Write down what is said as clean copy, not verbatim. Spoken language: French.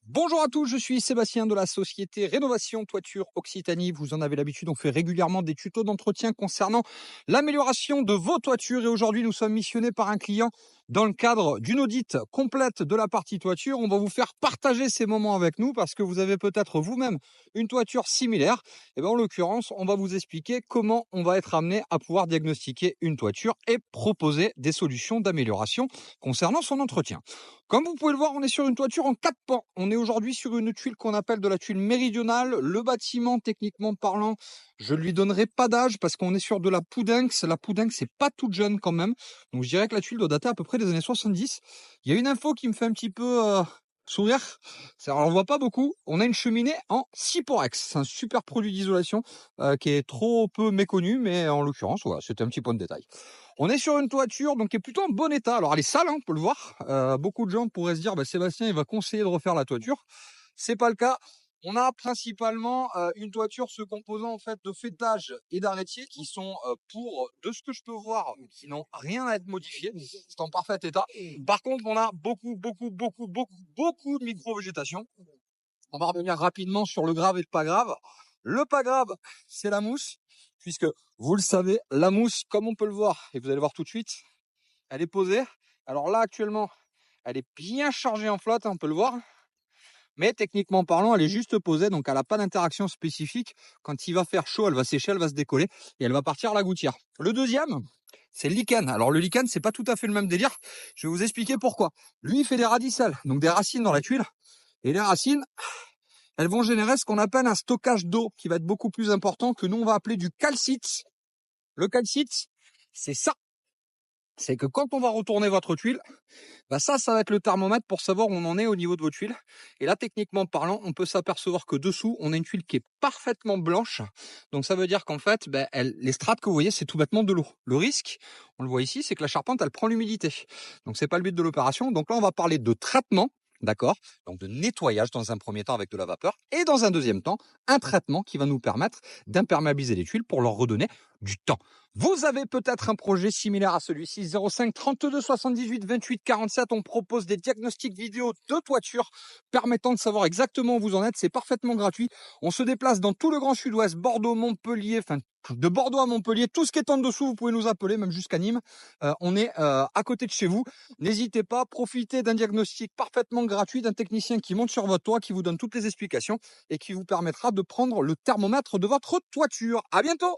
Bonjour à tous, je suis Sébastien de la société Rénovation Toiture Occitanie. Vous en avez l'habitude, on fait régulièrement des tutos d'entretien concernant l'amélioration de vos toitures. Et aujourd'hui, nous sommes missionnés par un client dans le cadre d'une audite complète de la partie toiture. On va vous faire partager ces moments avec nous parce que vous avez peut-être vous-même une toiture similaire. Et bien, en l'occurrence, on va vous expliquer comment on va être amené à pouvoir diagnostiquer une toiture et proposer des solutions d'amélioration concernant son entretien. Comme vous pouvez le voir, on est sur une toiture en 4 pans. On est aujourd'hui sur une tuile qu'on appelle de la tuile méridionale. Le bâtiment, techniquement parlant, je ne lui donnerai pas d'âge parce qu'on est sur de la poudinque. La poudinque, c'est pas toute jeune quand même. Donc je dirais que la tuile doit dater à peu près des années 70. Il y a une info qui me fait un petit peu sourire. Alors, on ne voit pas beaucoup. On a une cheminée en Cyporex. C'est un super produit d'isolation qui est trop peu méconnu, mais en l'occurrence, voilà, c'était un petit point de détail. On est sur une toiture donc qui est plutôt en bon état. Alors elle est sale, hein, on peut le voir. Beaucoup de gens pourraient se dire, bah, Sébastien, il va conseiller de refaire la toiture. C'est pas le cas. On a principalement une toiture se composant en fait de fêtages et d'arrêtiers qui sont pour, de ce que je peux voir, qui n'ont rien à être modifié. C'est en parfait état. Par contre, on a beaucoup de micro-végétation. On va revenir rapidement sur le grave et le pas grave. Le pas grave, c'est la mousse, puisque vous le savez, la mousse, comme on peut le voir, et vous allez voir tout de suite, elle est posée. Alors là, actuellement, elle est bien chargée en flotte, hein, on peut le voir. Mais techniquement parlant, elle est juste posée, donc elle n'a pas d'interaction spécifique. Quand il va faire chaud, elle va sécher, elle va se décoller et elle va partir à la gouttière. Le deuxième, c'est le lichen. Alors le lichen, c'est pas tout à fait le même délire. Je vais vous expliquer pourquoi. Lui, il fait des radicelles, donc des racines dans la tuile. Et les racines, elles vont générer ce qu'on appelle un stockage d'eau qui va être beaucoup plus important, que nous on va appeler du calcite. Le calcite, c'est ça. C'est que quand on va retourner votre tuile, bah ça va être le thermomètre pour savoir où on en est au niveau de votre tuile. Et là, techniquement parlant, on peut s'apercevoir que dessous, on a une tuile qui est parfaitement blanche. Donc ça veut dire qu'en fait, les strates que vous voyez, c'est tout bêtement de l'eau. Le risque, on le voit ici, c'est que la charpente, elle prend l'humidité. Donc c'est pas le but de l'opération. Donc là, on va parler de traitement. D'accord? Donc de nettoyage dans un premier temps avec de la vapeur et dans un deuxième temps, un traitement qui va nous permettre d'imperméabiliser les tuiles pour leur redonner du temps. Vous avez peut-être un projet similaire à celui-ci, 05 32 78 28 47. On propose des diagnostics vidéo de toiture permettant de savoir exactement où vous en êtes. C'est parfaitement gratuit. On se déplace dans tout le Grand Sud-Ouest, Bordeaux, Montpellier, enfin de Bordeaux à Montpellier, tout ce qui est en dessous, vous pouvez nous appeler, même jusqu'à Nîmes. On est à côté de chez vous. N'hésitez pas, profitez d'un diagnostic parfaitement gratuit d'un technicien qui monte sur votre toit, qui vous donne toutes les explications et qui vous permettra de prendre le thermomètre de votre toiture. À bientôt!